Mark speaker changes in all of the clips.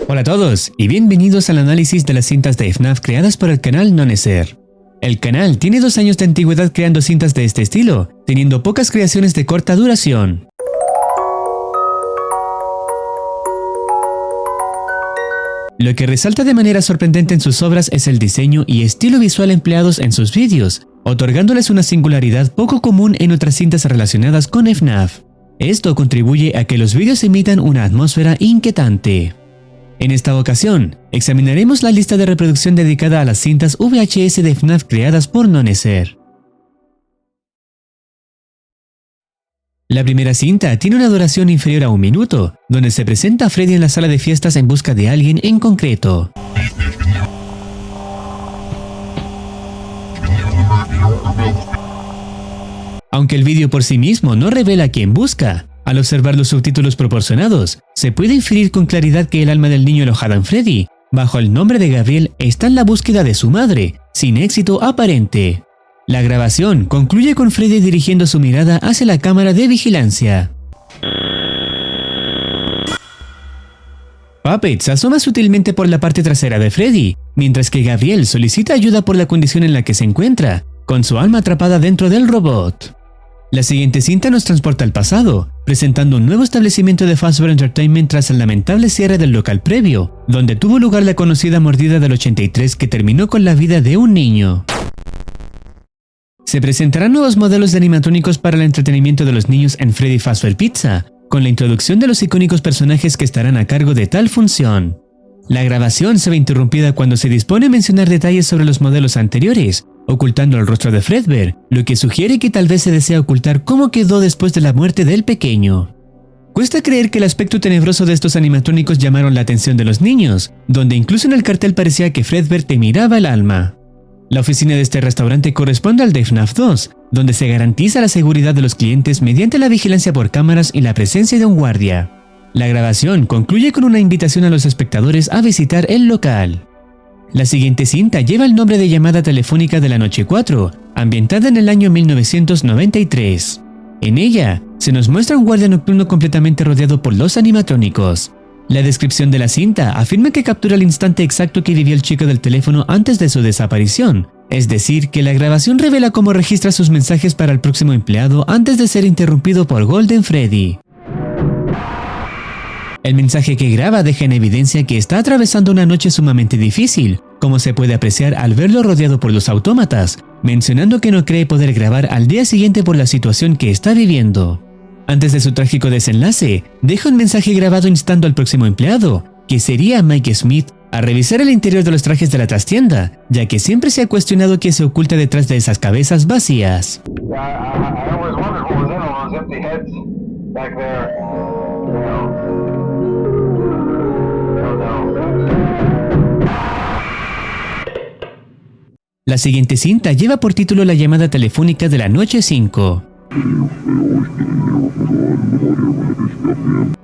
Speaker 1: Hola a todos y bienvenidos al análisis de las cintas de FNAF creadas por el canal Noneser. El canal tiene 2 años de antigüedad creando cintas de este estilo, teniendo pocas creaciones de corta duración. Lo que resalta de manera sorprendente en sus obras es el diseño y estilo visual empleados en sus vídeos, otorgándoles una singularidad poco común en otras cintas relacionadas con FNAF. Esto contribuye a que los vídeos emitan una atmósfera inquietante. En esta ocasión, examinaremos la lista de reproducción dedicada a las cintas VHS de FNAF creadas por Noneser. La primera cinta tiene una duración inferior a 1 minuto, donde se presenta a Freddy en la sala de fiestas en busca de alguien en concreto. Aunque el vídeo por sí mismo no revela a quién busca, al observar los subtítulos proporcionados, se puede inferir con claridad que el alma del niño alojada en Freddy, bajo el nombre de Gabriel, está en la búsqueda de su madre, sin éxito aparente. La grabación concluye con Freddy dirigiendo su mirada hacia la cámara de vigilancia. Puppet se asoma sutilmente por la parte trasera de Freddy, mientras que Gabriel solicita ayuda por la condición en la que se encuentra, con su alma atrapada dentro del robot. La siguiente cinta nos transporta al pasado, presentando un nuevo establecimiento de Fazbear Entertainment tras el lamentable cierre del local previo, donde tuvo lugar la conocida mordida del 83 que terminó con la vida de un niño. Se presentarán nuevos modelos de animatrónicos para el entretenimiento de los niños en Freddy Fazbear Pizza, con la introducción de los icónicos personajes que estarán a cargo de tal función. La grabación se ve interrumpida cuando se dispone a mencionar detalles sobre los modelos anteriores, ocultando el rostro de Fredbear, lo que sugiere que tal vez se desea ocultar cómo quedó después de la muerte del pequeño. Cuesta creer que el aspecto tenebroso de estos animatrónicos llamaron la atención de los niños, donde incluso en el cartel parecía que Fredbear te miraba el alma. La oficina de este restaurante corresponde al de FNAF 2, donde se garantiza la seguridad de los clientes mediante la vigilancia por cámaras y la presencia de un guardia. La grabación concluye con una invitación a los espectadores a visitar el local. La siguiente cinta lleva el nombre de Llamada Telefónica de la Noche 4, ambientada en el año 1993. En ella, se nos muestra un guardia nocturno completamente rodeado por los animatrónicos. La descripción de la cinta afirma que captura el instante exacto que vivió el chico del teléfono antes de su desaparición, es decir, que la grabación revela cómo registra sus mensajes para el próximo empleado antes de ser interrumpido por Golden Freddy. El mensaje que graba deja en evidencia que está atravesando una noche sumamente difícil, como se puede apreciar al verlo rodeado por los autómatas, mencionando que no cree poder grabar al día siguiente por la situación que está viviendo. Antes de su trágico desenlace, deja un mensaje grabado instando al próximo empleado, que sería Mike Smith, a revisar el interior de los trajes de la trastienda, ya que siempre se ha cuestionado qué se oculta detrás de esas cabezas vacías. La siguiente cinta lleva por título La Llamada Telefónica de la Noche 5.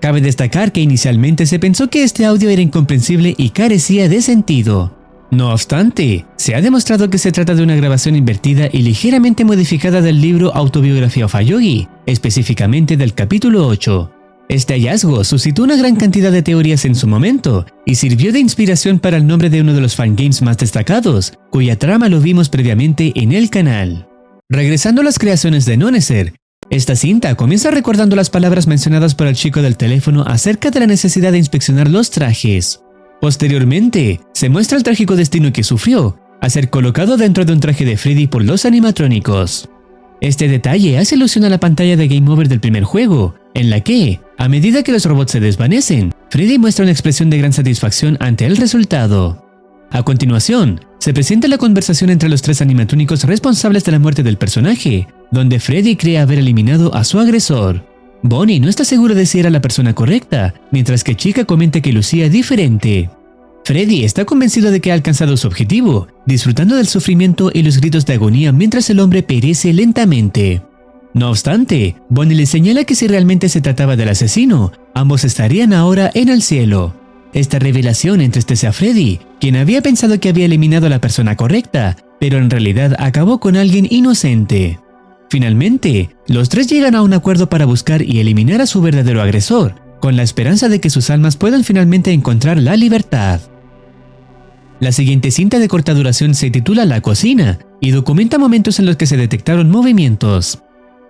Speaker 1: Cabe destacar que inicialmente se pensó que este audio era incomprensible y carecía de sentido. No obstante, se ha demostrado que se trata de una grabación invertida y ligeramente modificada del libro Autobiografía of a Yogi, específicamente del capítulo 8. Este hallazgo suscitó una gran cantidad de teorías en su momento y sirvió de inspiración para el nombre de uno de los fangames más destacados, cuya trama lo vimos previamente en el canal. Regresando a las creaciones de Noneser, esta cinta comienza recordando las palabras mencionadas por el chico del teléfono acerca de la necesidad de inspeccionar los trajes. Posteriormente, se muestra el trágico destino que sufrió, a ser colocado dentro de un traje de Freddy por los animatrónicos. Este detalle hace alusión a la pantalla de Game Over del primer juego, en la que, a medida que los robots se desvanecen, Freddy muestra una expresión de gran satisfacción ante el resultado. A continuación, se presenta la conversación entre los 3 animatrónicos responsables de la muerte del personaje, donde Freddy cree haber eliminado a su agresor. Bonnie no está segura de si era la persona correcta, mientras que Chica comenta que lucía diferente. Freddy está convencido de que ha alcanzado su objetivo, disfrutando del sufrimiento y los gritos de agonía mientras el hombre perece lentamente. No obstante, Bonnie le señala que si realmente se trataba del asesino, ambos estarían ahora en el cielo. Esta revelación entristece a Freddy, quien había pensado que había eliminado a la persona correcta, pero en realidad acabó con alguien inocente. Finalmente, los 3 llegan a un acuerdo para buscar y eliminar a su verdadero agresor, con la esperanza de que sus almas puedan finalmente encontrar la libertad. La siguiente cinta de corta duración se titula La cocina y documenta momentos en los que se detectaron movimientos.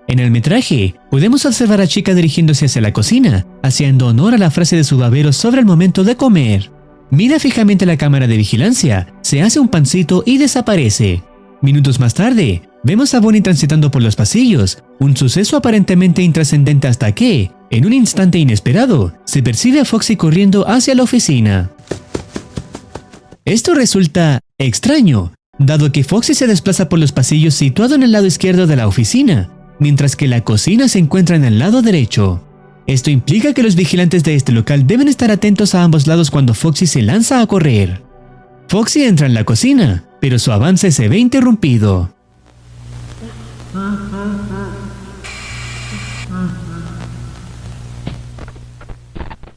Speaker 1: En el metraje, podemos observar a Chica dirigiéndose hacia la cocina, haciendo honor a la frase de su babero sobre el momento de comer. Mira fijamente la cámara de vigilancia, se hace un pancito y desaparece. Minutos más tarde, vemos a Bonnie transitando por los pasillos, un suceso aparentemente intrascendente hasta que, en un instante inesperado, se percibe a Foxy corriendo hacia la oficina. Esto resulta extraño, dado que Foxy se desplaza por los pasillos situado en el lado izquierdo de la oficina, mientras que la cocina se encuentra en el lado derecho. Esto implica que los vigilantes de este local deben estar atentos a ambos lados cuando Foxy se lanza a correr. Foxy entra en la cocina, pero su avance se ve interrumpido.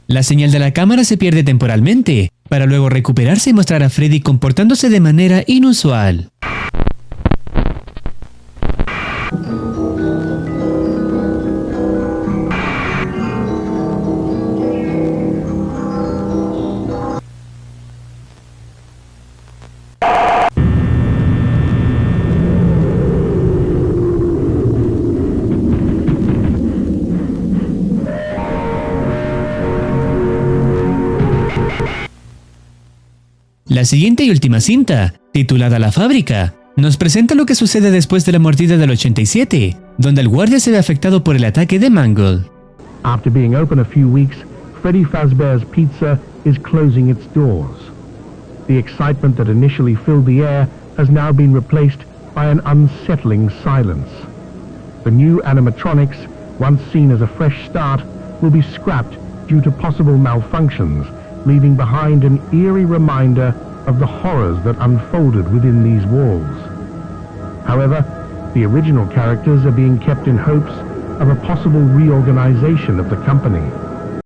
Speaker 1: La señal de la cámara se pierde temporalmente, para luego recuperarse y mostrar a Freddy comportándose de manera inusual. La siguiente y última cinta, titulada La fábrica, nos presenta lo que sucede después de la mordida del 87, donde el guardia se ve afectado por el ataque de Mangle.
Speaker 2: After being open a few weeks, Freddy Fazbear's Pizza is closing its doors. The excitement that initially filled the air has now been replaced by an unsettling silence. The new animatronics, once seen as a fresh start, will be scrapped due to possible malfunctions, leaving behind an eerie reminder of the horrors that unfolded within these walls. However, the original characters are being kept in hopes of a possible reorganization of the company.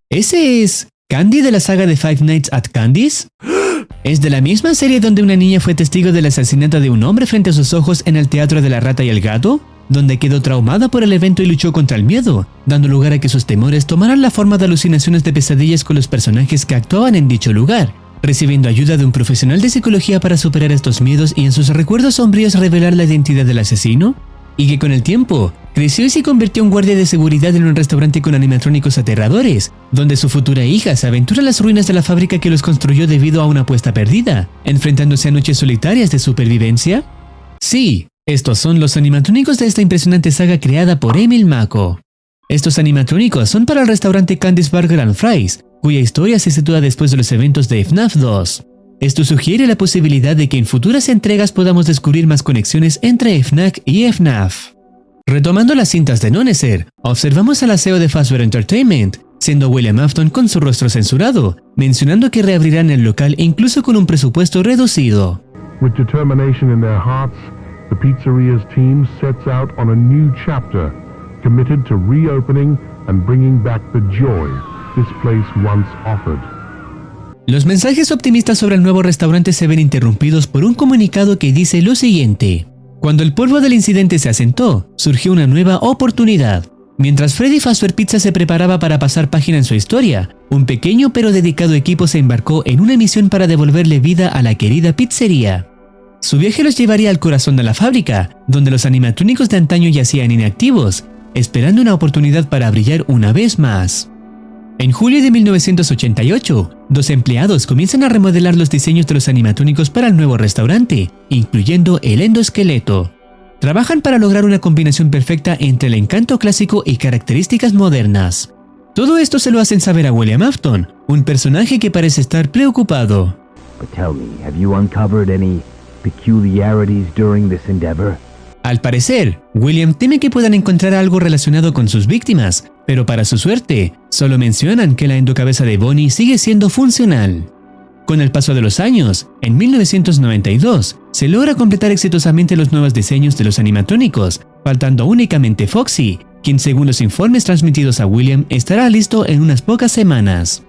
Speaker 1: ¿Ese es Candy de la saga de Five Nights at Candy's? ¿Es de la misma serie donde una niña fue testigo del asesinato de un hombre frente a sus ojos en el Teatro de la Rata y el Gato? Donde quedó traumada por el evento y luchó contra el miedo, dando lugar a que sus temores tomaran la forma de alucinaciones de pesadillas con los personajes que actuaban en dicho lugar, recibiendo ayuda de un profesional de psicología para superar estos miedos y en sus recuerdos sombríos revelar la identidad del asesino, y que con el tiempo creció y se convirtió en guardia de seguridad en un restaurante con animatrónicos aterradores, donde su futura hija se aventura en las ruinas de la fábrica que los construyó debido a una apuesta perdida, enfrentándose a noches solitarias de supervivencia. Sí, estos son los animatrónicos de esta impresionante saga creada por Emil Mako. Estos animatrónicos son para el restaurante Candy's Burger and Fries, cuya historia se sitúa después de los eventos de FNAF 2. Esto sugiere la posibilidad de que en futuras entregas podamos descubrir más conexiones entre FNAC y FNAF. Retomando las cintas de Noneser, observamos al CEO de Fazbear Entertainment, siendo William Afton con su rostro censurado, mencionando que reabrirán el local incluso con un presupuesto reducido.
Speaker 2: With determination in their hearts, the pizzeria's team sets out on a new chapter, committed to reopening and bringing back the joy this place once offered.
Speaker 1: Los mensajes optimistas sobre el nuevo restaurante se ven interrumpidos por un comunicado que dice lo siguiente: cuando el polvo del incidente se asentó, surgió una nueva oportunidad. Mientras Freddy Fazbear Pizza se preparaba para pasar página en su historia, un pequeño pero dedicado equipo se embarcó en una misión para devolverle vida a la querida pizzería. Su viaje los llevaría al corazón de la fábrica, donde los animatrónicos de antaño yacían inactivos, esperando una oportunidad para brillar una vez más. En julio de 1988, dos empleados comienzan a remodelar los diseños de los animatrónicos para el nuevo restaurante, incluyendo el endoesqueleto. Trabajan para lograr una combinación perfecta entre el encanto clásico y características modernas. Todo esto se lo hacen saber a William Afton, un personaje que parece estar preocupado.
Speaker 3: But tell me, have you uncovered any peculiarities during this endeavor?
Speaker 1: Al parecer, William teme que puedan encontrar algo relacionado con sus víctimas, pero para su suerte, solo mencionan que la endocabeza de Bonnie sigue siendo funcional. Con el paso de los años, en 1992, se logra completar exitosamente los nuevos diseños de los animatrónicos, faltando únicamente Foxy, quien según los informes transmitidos a William estará listo en unas pocas semanas.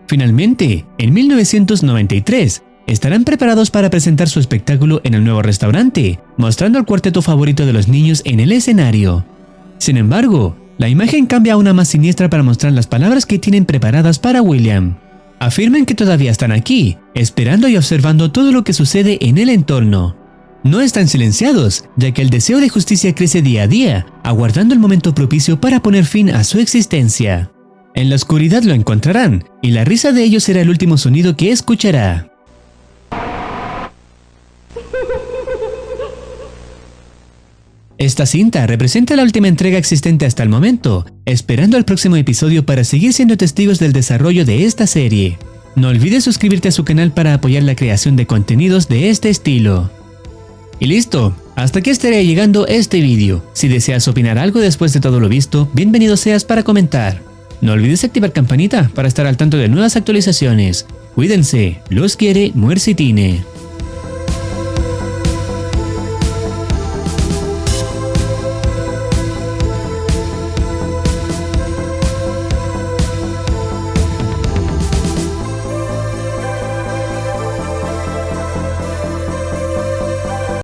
Speaker 1: Finalmente, en 1993, estarán preparados para presentar su espectáculo en el nuevo restaurante, mostrando el cuarteto favorito de los niños en el escenario. Sin embargo, La imagen cambia a una más siniestra para mostrar las palabras que tienen preparadas para William. Afirman que todavía están aquí, esperando y observando todo lo que sucede en el entorno. No están silenciados, ya que el deseo de justicia crece día a día, aguardando el momento propicio para poner fin a su existencia. En la oscuridad lo encontrarán, y la risa de ellos será el último sonido que escuchará. Esta cinta representa la última entrega existente hasta el momento, esperando al próximo episodio para seguir siendo testigos del desarrollo de esta serie. No olvides suscribirte a su canal para apoyar la creación de contenidos de este estilo. Y listo, hasta aquí estaré llegando este vídeo. Si deseas opinar algo después de todo lo visto, bienvenido seas para comentar. No olvides activar campanita para estar al tanto de nuevas actualizaciones. Cuídense, los quiere Muercitine.